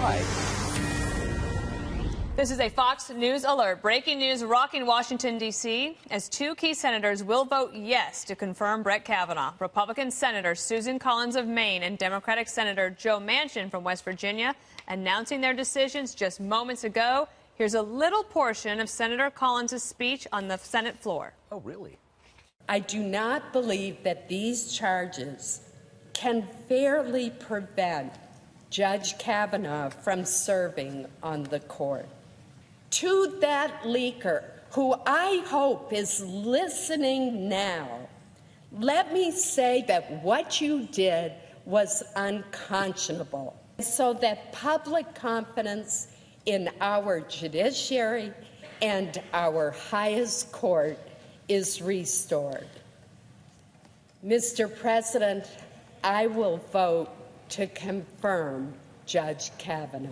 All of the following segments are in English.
why. This is a Fox News alert. Breaking news rocking Washington, D.C., as two key senators will vote yes to confirm Brett Kavanaugh. Republican Senator Susan Collins of Maine and Democratic Senator Joe Manchin from West Virginia announcing their decisions just moments ago. Here's a little portion of Senator Collins' speech on the Senate floor. Oh, really? I do not believe that these charges can fairly prevent Judge Kavanaugh from serving on the court. To that leaker, who I hope is listening now, let me say that what you did was unconscionable, so that public confidence in our judiciary and our highest court is restored. Mr. President, I will vote to confirm Judge Kavanaugh.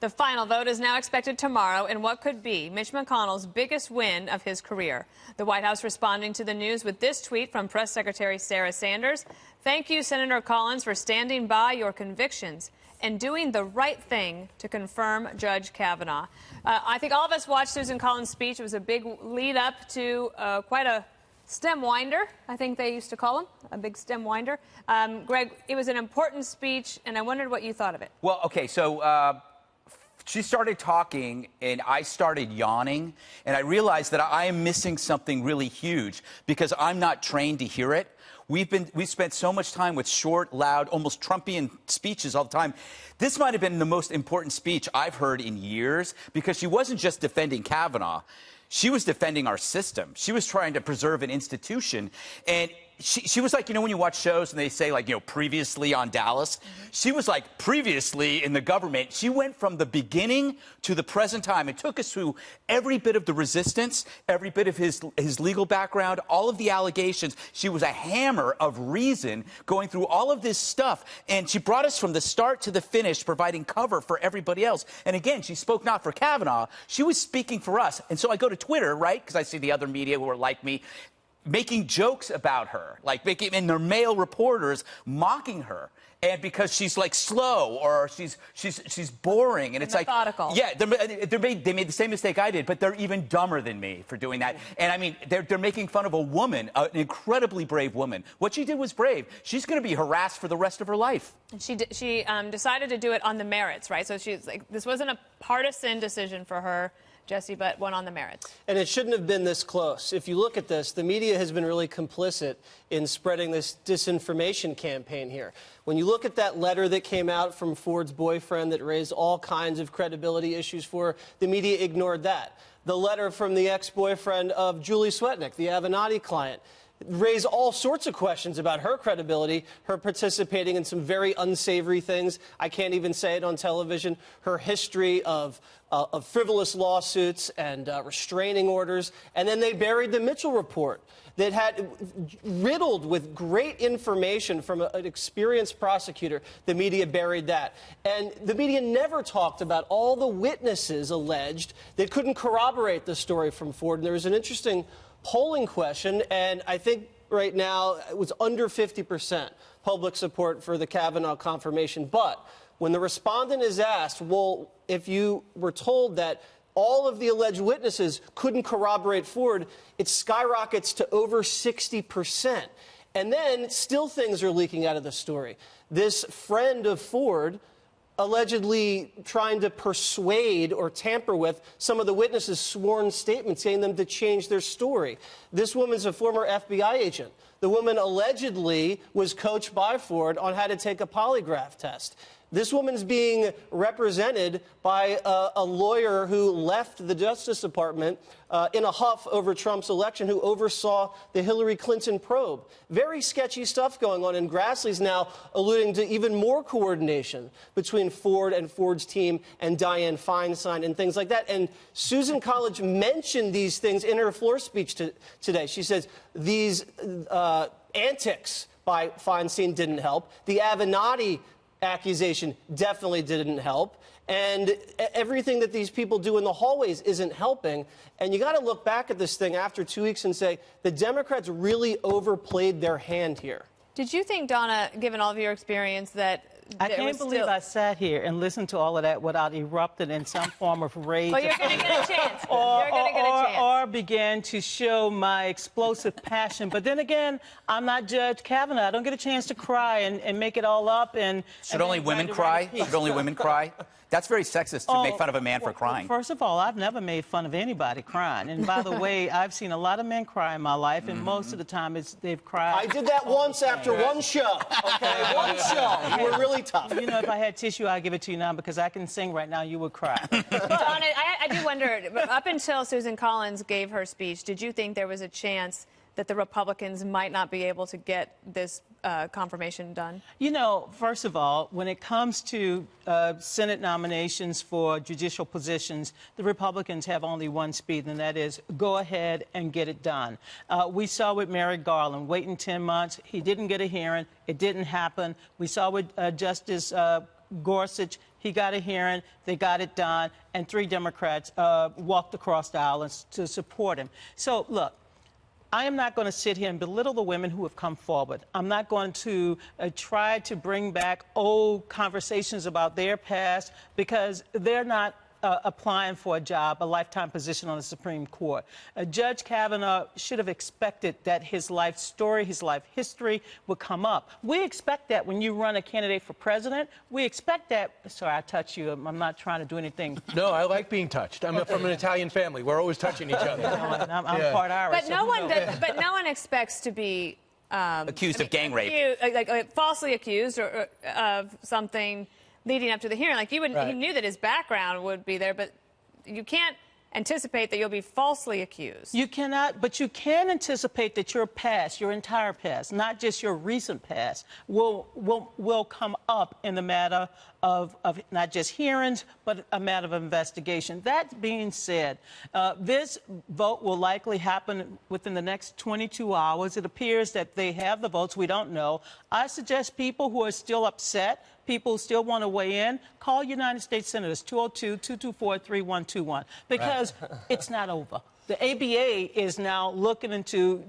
The final vote is now expected tomorrow in what could be Mitch McConnell's biggest win of his career. The White House responding to the news with this tweet from Press Secretary Sarah Sanders. Thank you, Senator Collins, for standing by your convictions and doing the right thing to confirm Judge Kavanaugh. I think all of us watched Susan Collins' speech. It was a big lead up to quite a stem winder, I think they used to call him, a big stem winder. Greg, it was an important speech, and I wondered what you thought of it. Well, okay, so she started talking, and I started yawning, and I realized that I am missing something really huge because I'm not trained to hear it. We've spent so much time with short, loud, almost Trumpian speeches all the time. This might have been the most important speech I've heard in years because she wasn't just defending Kavanaugh. She was defending our system. She was trying to preserve an institution. And she was like, you know, when you watch shows and they say, like, you know, previously on Dallas, she was like previously in the government. She went from the beginning to the present time. It took us through every bit of the resistance, every bit of his legal background, all of the allegations. She was a hammer of reason going through all of this stuff. And she brought us from the start to the finish, providing cover for everybody else. And again, she spoke not for Kavanaugh. She was speaking for us. And so I go to Twitter, right, because I see the other media who are like me, making jokes about her, like and their male reporters mocking her, and because she's like slow or she's boring, and it's methodical. Like, yeah, they made the same mistake I did, but they're even dumber than me for doing that. And I mean, they're making fun of a woman, an incredibly brave woman. What she did was brave. She's going to be harassed for the rest of her life. And she decided to do it on the merits, right? So she's like, this wasn't a partisan decision for her, Jesse, but one on the merits. And it shouldn't have been this close. If you look at this, the media has been really complicit in spreading this disinformation campaign here. When you look at that letter that came out from Ford's boyfriend that raised all kinds of credibility issues for her, the media ignored that. The letter from the ex-boyfriend of Julie Swetnick, the Avenatti client, raised all sorts of questions about her credibility, her participating in some very unsavory things. I can't even say it on television. Her history of frivolous lawsuits and restraining orders. And then they buried the Mitchell report that had riddled with great information from an experienced prosecutor. The media buried that. And the media never talked about all the witnesses alleged that couldn't corroborate the story from Ford. And there was an interesting polling question, and I think right now it was under 50% public support for the Kavanaugh confirmation. But when the respondent is asked, well, if you were told that all of the alleged witnesses couldn't corroborate Ford, it skyrockets to over 60%. And then still things are leaking out of the story. This friend of Ford allegedly trying to persuade or tamper with some of the witnesses' sworn statements, getting them to change their story. This woman's a former FBI agent. The woman allegedly was coached by Ford on how to take a polygraph test. This woman's being represented by a lawyer who left the Justice Department in a huff over Trump's election, who oversaw the Hillary Clinton probe. Very sketchy stuff going on, and Grassley's now alluding to even more coordination between Ford and Ford's team and Dianne Feinstein and things like that. And Susan Collins mentioned these things in her floor speech today. She says these antics by Feinstein didn't help. The Avenatti accusation definitely didn't help. And everything that these people do in the hallways isn't helping. And you got to look back at this thing after 2 weeks and say the Democrats really overplayed their hand here. Did you think, Donna, given all of your experience, that I can't believe I sat here and listened to all of that without erupting in some form of rage. Well, you're going to get a chance. You're going to get a chance. Or began to show my explosive passion. But then again, I'm not Judge Kavanaugh. I don't get a chance to cry and make it all up. Should only women cry? Should only women cry? That's very sexist to make fun of a man for crying. First of all, I've never made fun of anybody crying. And by the way, I've seen a lot of men cry in my life, and most of the time they've cried. I did that once after one show, okay? One show. You were really tough. You know, if I had tissue, I'd give it to you now because I can sing right now. You would cry. John, I do wonder, up until Susan Collins gave her speech, did you think there was a chance that the Republicans might not be able to get this confirmation done? You know, first of all, when it comes to Senate nominations for judicial positions, the Republicans have only one speed, and that is go ahead and get it done. We saw with Merrick Garland, waiting 10 months. He didn't get a hearing. It didn't happen. We saw with Justice Gorsuch, he got a hearing, they got it done, and 3 Democrats walked across the aisle to support him. So, look, I am not going to sit here and belittle the women who have come forward. I'm not going to try to bring back old conversations about their past because they're not applying for a job, a lifetime position on the Supreme Court. Judge Kavanaugh should have expected that his life story, his life history would come up. We expect that when you run a candidate for president. We expect that. Sorry, I touch you. I'm not trying to do anything. No, I like being touched. I'm from an Italian family. We're always touching each other. I'm part Irish. But no one expects to be accused of gang rape, like falsely accused or of something leading up to the hearing. Like, you would, he knew that his background would be there, but you can't anticipate that you'll be falsely accused. You cannot, but you can anticipate that your past, your entire past, not just your recent past, will come up in the matter of not just hearings, but a matter of investigation. That being said, this vote will likely happen within the next 22 hours. It appears that they have the votes. We don't know. I suggest people who are still upset, people who still want to weigh in, call United States Senators, 202-224-3121, because it's not over. The ABA is now looking into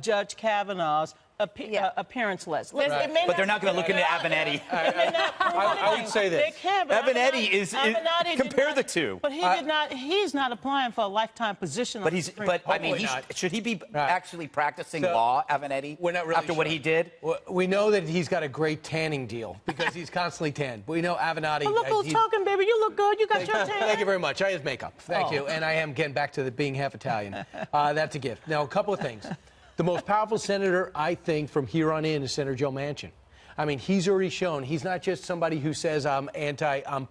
Judge Kavanaugh's appearance list. Right. But they're not going to look into Avenatti. I would say this. Avenatti is compare the two. But he did not. He's not applying for a lifetime position. But he's. But I mean, should he be actually practicing law, Avenatti? We're not really after what he did. Well, we know that he's got a great tanning deal because he's constantly tanned. But we know Avenatti. But look who's talking, baby. You look good. You got your tan. Thank you very much. I have makeup. Thank you. And I am getting back to being half Italian. That's a gift. Now, a couple of things. The most powerful senator, I think, from here on in is Senator Joe Manchin. I mean, he's already shown he's not just somebody who says I'm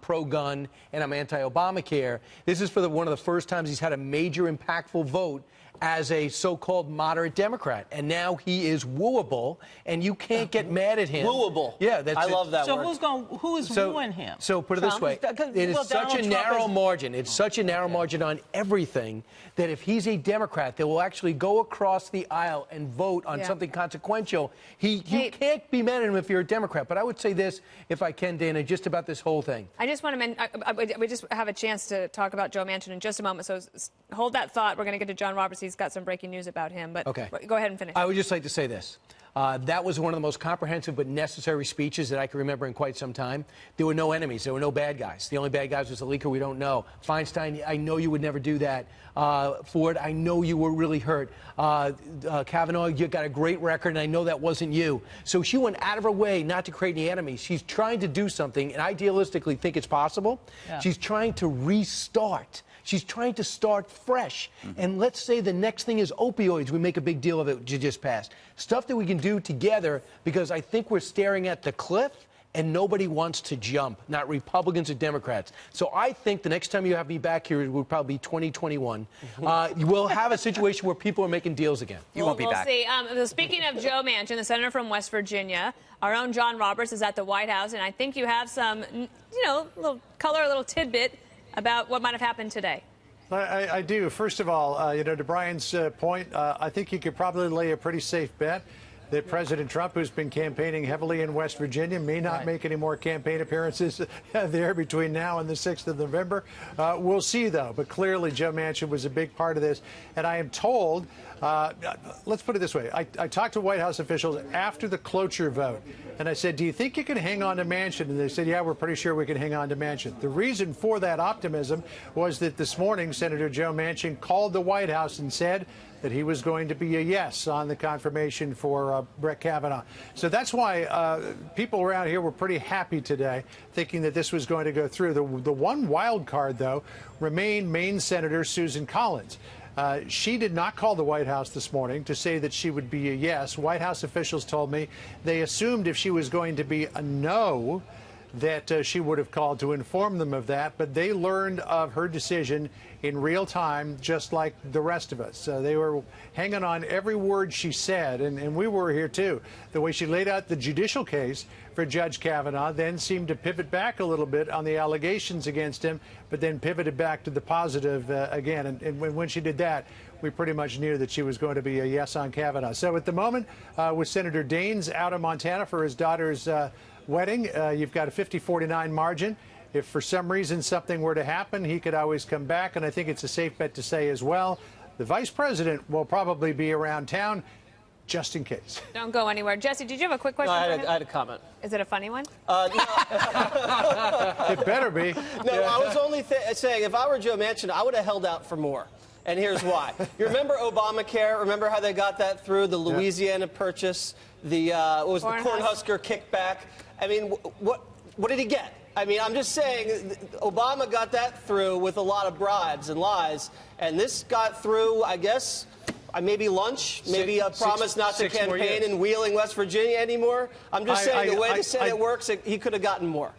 pro-gun and I'm anti-Obamacare. This is for one of the first times he's had a major impactful vote as a so-called moderate Democrat. And now he is wooable, and you can't get mad at him. Wooable. Yeah, that's I love that word. So who is wooing him? So put it this way. It is such a narrow margin. It's such a narrow margin on everything that if he's a Democrat that will actually go across the aisle and vote on something consequential, you can't be mad at him if you're a Democrat. But I would say this, if I can, Dana, just about this whole thing. I just want to mention, we just have a chance to talk about Joe Manchin in just a moment, so hold that thought. We're going to get to John Roberts. He's got some breaking news about him, but go ahead and finish. I would just like to say this. That was one of the most comprehensive but necessary speeches that I can remember in quite some time. There were no enemies. There were no bad guys. The only bad guys was the leaker we don't know. Feinstein, I know you would never do that. Ford, I know you were really hurt. Kavanaugh, you got a great record, and I know that wasn't you. So she went out of her way not to create any enemies. She's trying to do something, and idealistically think it's possible. Yeah. She's trying to restart. She's trying to start fresh. And let's say the next thing is opioids. We make a big deal of it just passed. Stuff that we can do together, because I think we're staring at the cliff and nobody wants to jump, not Republicans or Democrats. So I think the next time you have me back here, it will probably be 2021. We'll have a situation where people are making deals again. You won't be back. We'll see. Speaking of Joe Manchin, the senator from West Virginia, our own John Roberts is at the White House, and I think you have some, little color, a little tidbit about what might have happened today. I do. First of all, to Brian's point, I think you could probably lay a pretty safe bet that President Trump, who's been campaigning heavily in West Virginia, may not make any more campaign appearances there between now and the 6th of November. We'll see, though. But clearly, Joe Manchin was a big part of this. And I am told, let's put it this way. I talked to White House officials after the cloture vote, and I said, do you think you can hang on to Manchin? And they said, yeah, we're pretty sure we can hang on to Manchin. The reason for that optimism was that this morning, Senator Joe Manchin called the White House and said that he was going to be a yes on the confirmation for Brett Kavanaugh. So that's why people around here were pretty happy today, thinking that this was going to go through. The one wild card, though, remained Maine Senator Susan Collins. She did not call the White House this morning to say that she would be a yes. White House officials told me they assumed if she was going to be a no, that she would have called to inform them of that, but they learned of her decision in real time, just like the rest of us. They were hanging on every word she said, and we were here too. The way she laid out the judicial case for Judge Kavanaugh, then seemed to pivot back a little bit on the allegations against him, but then pivoted back to the positive again. And when she did that, we pretty much knew that she was going to be a yes on Kavanaugh. So at the moment, with Senator Daines out of Montana for his daughter's wedding, you've got a 50-49 margin. If for some reason something were to happen, he could always come back. And I think it's a safe bet to say as well, the vice president will probably be around town just in case. Don't go anywhere. Jesse, did you have a quick question? No, I had a comment. Is it a funny one? No. It better be. No, I was only saying if I were Joe Manchin, I would have held out for more. And here's why. You remember Obamacare? Remember how they got that through? The Louisiana Purchase, the what was the Cornhusker kickback? I mean, what did he get? I mean, I'm just saying, Obama got that through with a lot of bribes and lies, and this got through, I guess, maybe lunch, maybe a promise not to campaign in Wheeling, West Virginia anymore. I'm just saying, the way the Senate works, he could have gotten more.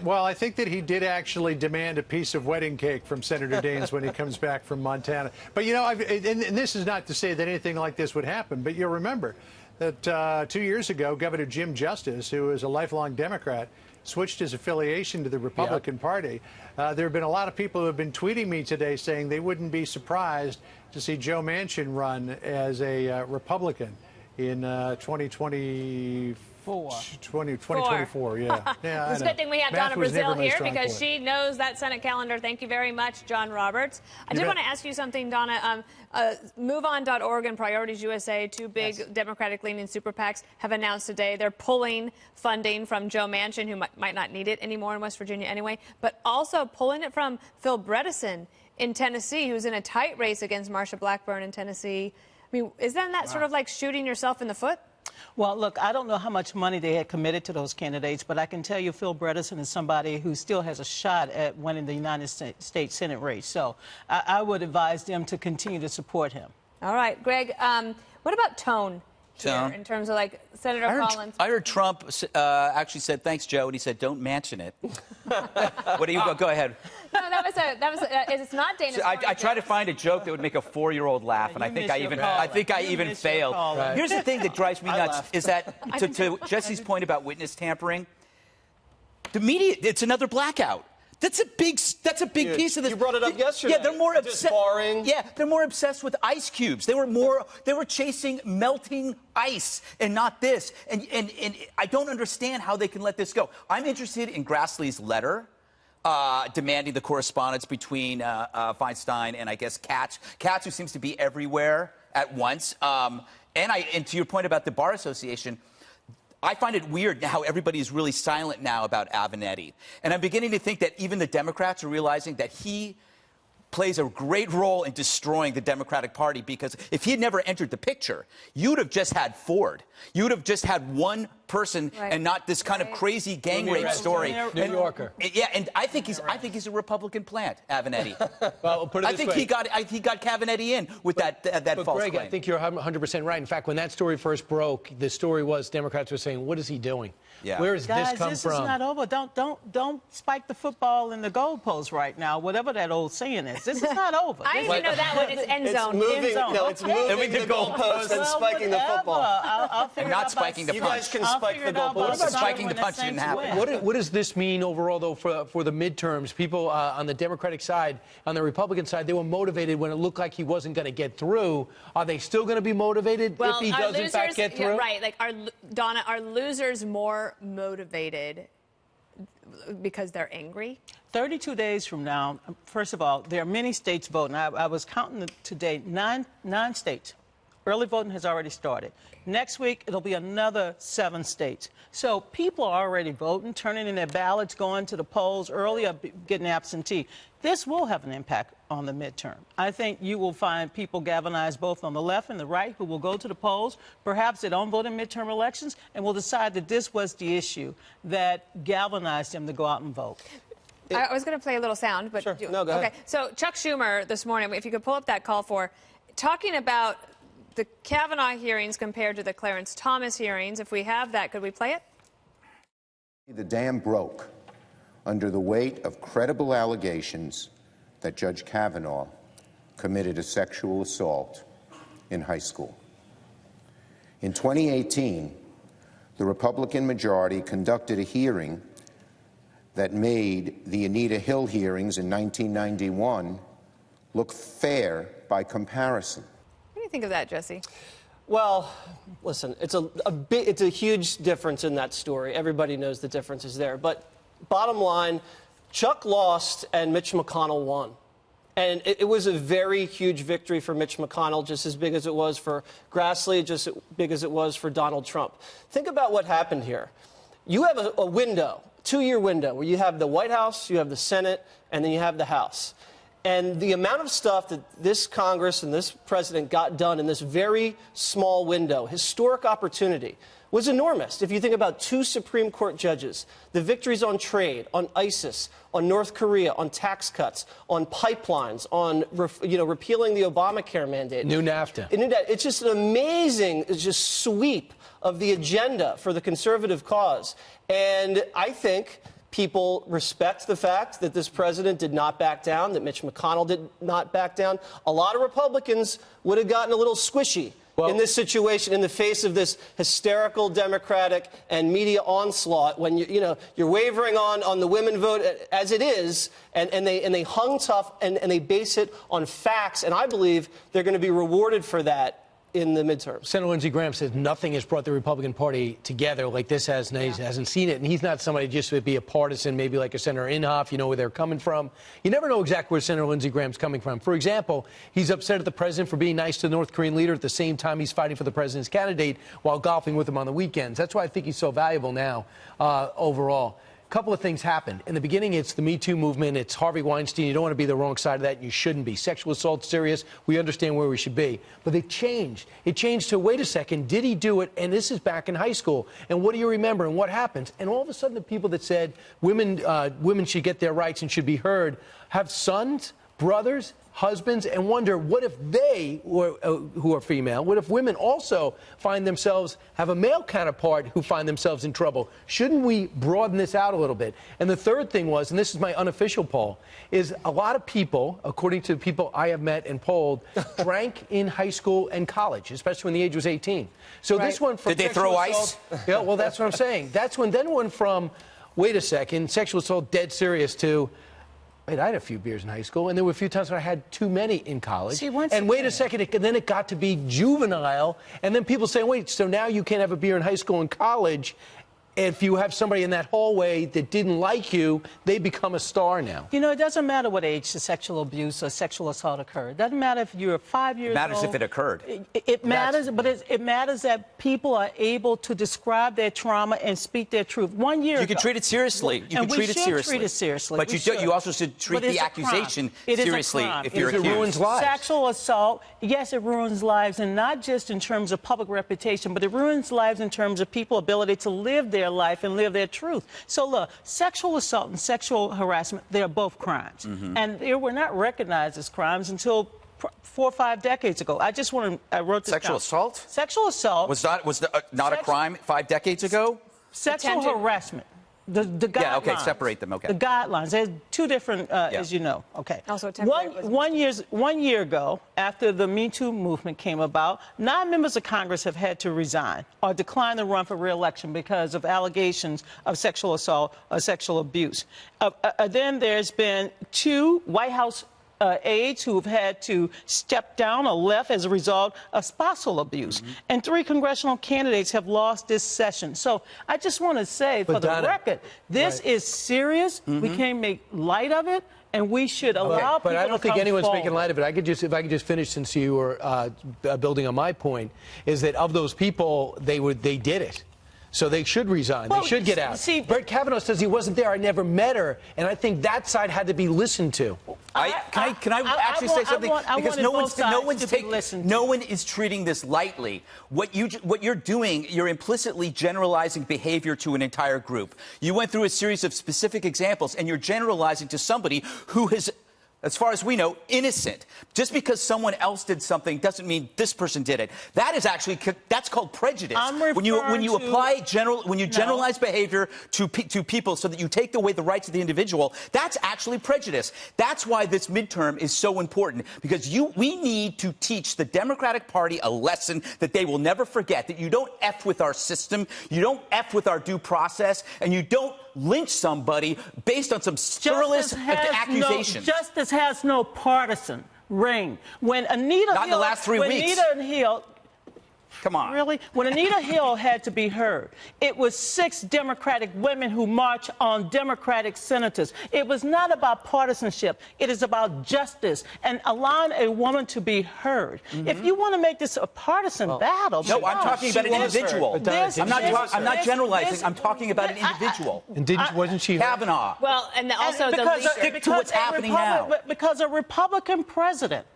Well, I think that he did actually demand a piece of wedding cake from Senator Daines when he comes back from Montana. But, you know, and this is not to say that anything like this would happen, but you'll remember that 2 years ago, Governor Jim Justice, who is a lifelong Democrat, switched his affiliation to the Republican Party. There have been a lot of people who have been tweeting me today saying they wouldn't be surprised to see Joe Manchin run as a Republican in 2024. 2024, yeah. It's a good thing we have Donna Brazile here because she knows that Senate calendar. Thank you very much, John Roberts. I did want to ask you something, Donna. MoveOn.org and Priorities USA, two big Democratic-leaning super PACs, have announced today they're pulling funding from Joe Manchin, who might not need it anymore in West Virginia anyway, but also pulling it from Phil Bredesen in Tennessee, who's in a tight race against Marsha Blackburn in Tennessee. I mean, isn't that sort of like shooting yourself in the foot? Well, look, I don't know how much money they had committed to those candidates, but I can tell you Phil Bredesen is somebody who still has a shot at winning the United States Senate race. So I would advise them to continue to support him. All right, Greg, what about tone here in terms of, like, Senator Collins? I heard Trump actually said, thanks, Joe, and he said, don't mention it. What do you go ahead? No, it's not Dana's. I tried to find a joke that would make a 4-year-old laugh, and I think I even failed. Right. Here's the thing that drives me nuts is that, to Jesse's point about witness tampering, the media, it's another blackout. That's a big piece of this. You brought it up yesterday. Yeah, they're more obsessed. Yeah, they're more obsessed with ice cubes. They were chasing melting ice and not this. And I don't understand how they can let this go. I'm interested in Grassley's letter demanding the correspondence between Feinstein and, I guess, Katz, who seems to be everywhere at once. And to your point about the Bar Association, I find it weird how everybody is really silent now about Avenatti. And I'm beginning to think that even the Democrats are realizing that he plays a great role in destroying the Democratic Party, because if he had never entered the picture, you'd have just had Ford. You would have just had one person and not this kind of crazy gang rape story. New Yorker. Yeah, and I think he's a Republican plant, Avenatti. Well, put it this way. he got Cavanetti in with that false Greg, claim. I think you're 100% right. In fact, when that story first broke, the story was Democrats were saying, "What is he doing? Yeah. Where does this come from?" This is not over. Don't spike the football in the goalpost right now. Whatever that old saying is, this is not over. I didn't even know that one. It's end zone. No, it's moving the goalpost and spiking the football. I'll figure not out spiking the You punch. guys can spike the goalpost. What about spiking the punch didn't happen? What does this mean overall, though, for the midterms? People on the Democratic side, on the Republican side, they were motivated when it looked like he wasn't going to get through. Are they still going to be motivated if he does, in fact, get through? Yeah, right. Like, Donna, are losers more motivated because they're angry? 32 days from now, first of all, there are many states voting. I was counting today, nine states. Early voting has already started. Next week, it'll be another 7 states. So people are already voting, turning in their ballots, going to the polls early, or getting absentee. This will have an impact on the midterm. I think you will find people galvanized both on the left and the right who will go to the polls. Perhaps they don't vote in midterm elections and will decide that this was the issue that galvanized them to go out and vote. I was going to play a little sound, but... Sure. No, go ahead. Okay, so Chuck Schumer this morning, if you could pull up that call for, talking about the Kavanaugh hearings compared to the Clarence Thomas hearings. If we have that, could we play it? The dam broke under the weight of credible allegations that Judge Kavanaugh committed a sexual assault in high school. In 2018, the Republican majority conducted a hearing that made the Anita Hill hearings in 1991 look fair by comparison. What do you think of that, Jesse? Well, listen, it's a huge difference in that story. Everybody knows the difference is there. But bottom line, Chuck lost and Mitch McConnell won. And it was a very huge victory for Mitch McConnell, just as big as it was for Grassley, just as big as it was for Donald Trump. Think about what happened here. You have a window, 2-year window, where you have the White House, you have the Senate, and then you have the House. And the amount of stuff that this Congress and this president got done in this very small window, historic opportunity, was enormous. If you think about 2 Supreme Court judges, the victories on trade, on ISIS, on North Korea, on tax cuts, on pipelines, on repealing the Obamacare mandate. New NAFTA. It's just an amazing sweep of the agenda for the conservative cause. And I think people respect the fact that this president did not back down, that Mitch McConnell did not back down. A lot of Republicans would have gotten a little squishy in this situation in the face of this hysterical Democratic and media onslaught when you're wavering on the women vote as it is, and they hung tough and they base it on facts, and I believe they're going to be rewarded for that in the midterms. Senator Lindsey Graham says nothing has brought the Republican Party together like this has, and he hasn't seen it. And he's not somebody just to be a partisan, maybe like a Senator Inhofe, you know where they're coming from. You never know exactly where Senator Lindsey Graham's coming from. For example, he's upset at the president for being nice to the North Korean leader at the same time he's fighting for the president's candidate while golfing with him on the weekends. That's why I think he's so valuable now overall. Couple of things happened. In the beginning, it's the Me Too movement. It's Harvey Weinstein. You don't want to be the wrong side of that, and you shouldn't be. Sexual assault, serious. We understand where we should be. But it changed. It changed to, wait a second, did he do it? And this is back in high school. And what do you remember? And what happens? And all of a sudden, the people that said women should get their rights and should be heard have sons, brothers, husbands, and wonder, what if they, who are female, what if women also find themselves, have a male counterpart who find themselves in trouble? Shouldn't we broaden this out a little bit? And the third thing was, and this is my unofficial poll, is a lot of people, according to people I have met and polled, drank in high school and college, especially when the age was 18. So this one from Did they throw ice? Yeah, well, that's what I'm saying. That's when, then one from, wait a second, sexual assault, dead serious, to, wait, I had a few beers in high school, and there were a few times when I had too many in college. See, and wait a second, and then it got to be juvenile, and then people saying, wait, so now you can't have a beer in high school and college. If you have somebody in that hallway that didn't like you, they become a star now. You know, it doesn't matter what age the sexual abuse or sexual assault occurred. It doesn't matter if you're 5 years old. It matters if it occurred. It matters, but it matters that people are able to describe their trauma and speak their truth. 1 year You can treat it seriously. You can treat it seriously. Treat it seriously. But you also should treat the accusation seriously if you're accused. It ruins lives. Sexual assault, yes, it ruins lives, and not just in terms of public reputation, but it ruins lives in terms of people's ability to live their life and live their truth. So look, sexual assault and sexual harassment, they are both crimes. And they were not recognized as crimes until 4 or 5 decades ago. I wrote this Sexual down. assault? Sexual assault Was not a crime 5 decades ago? Sexual harassment. The guidelines. Yeah, okay, separate them, okay. The guidelines. There's two different, as you know. Okay. Also temporary One year ago, after the Me Too movement came about, 9 members of Congress have had to resign or decline to run for re-election because of allegations of sexual assault or sexual abuse. Then there's been 2 White House aides who have had to step down or left as a result of spousal abuse. And 3 congressional candidates have lost this session. So I just want to say, for the record, this is serious. We can't make light of it. And we should allow people to come But I don't think anyone's forward. making light of it. If I could just finish, since you were building on my point, is that of those people, they did it. So they should resign. Well, they should get out. see, Brett Kavanaugh says he wasn't there. I never met her. And I think that side had to be listened to. Can I actually say something? Because no one is treating this lightly. What you're doing, you're implicitly generalizing behavior to an entire group. You went through a series of specific examples, and you're generalizing to somebody who has, as far as we know, innocent. Just because someone else did something doesn't mean this person did it. That is actually, that's called prejudice. When you generalize behavior to people so that you take away the rights of the individual, that's actually prejudice. That's why this midterm is so important, because we need to teach the Democratic Party a lesson that they will never forget, that you don't F with our system, you don't F with our due process, and you don't lynch somebody based on some scurrilous accusations. Justice has no partisan ring. When Anita Not in the last 3 weeks. Anita Hill, come on. Really? When Anita Hill had to be heard, it was 6 Democratic women who marched on Democratic senators. It was not about partisanship. It is about justice and allowing a woman to be heard. If you want to make this a partisan battle, no, I'm talking about an individual. I'm not generalizing. I'm talking about an individual. And wasn't she Kavanaugh? Well, and also stick to what's happening now. Because a Republican president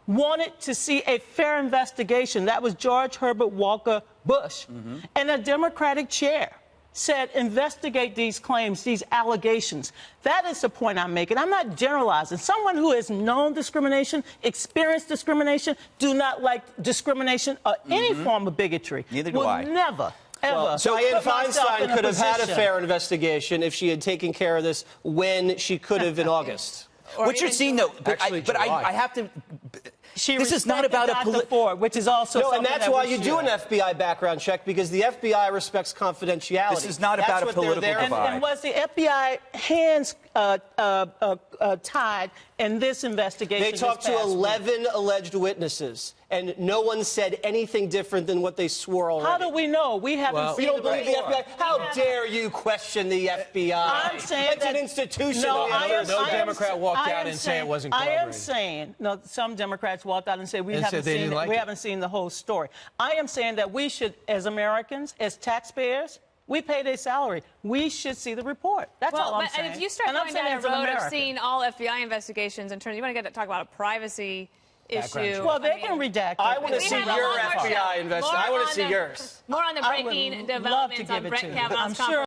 wanted to see a fair investigation. That was George Herbert Walker Bush. And a Democratic chair said, investigate these claims, these allegations. That is the point I'm making. I'm not generalizing. Someone who has known discrimination, experienced discrimination, do not like discrimination or any form of bigotry. Neither do I. Never. Ever. So Dianne Feinstein could have had a position. fair investigation if she had taken care of this when she could have in August. What you're seeing, though, I have to. This is not about a Ford, which is also no, and that's why you do an FBI background check, because the FBI respects confidentiality. This is not about a political divide. And was the FBI hands tied in this investigation? They talked to 11 alleged witnesses, and no one said anything different than what they swore already. How do we know? We haven't seen you don't believe the FBI? How dare you question the FBI? I'm saying it's an institution. No, no Democrat walked out and said it wasn't corroborated. I am saying, no, some Democrats walked out and said we haven't seen the whole story. I am saying that we should, as Americans, as taxpayers, we pay their salary. We should see the report. That's all I'm saying. And if you start going down a road of seeing all FBI investigations in terms, you want to talk about a privacy issue. Well, they can redact. I want to see your FBI investigation. I want to see yours. More on the breaking developments on Brett Kavanaugh's conference.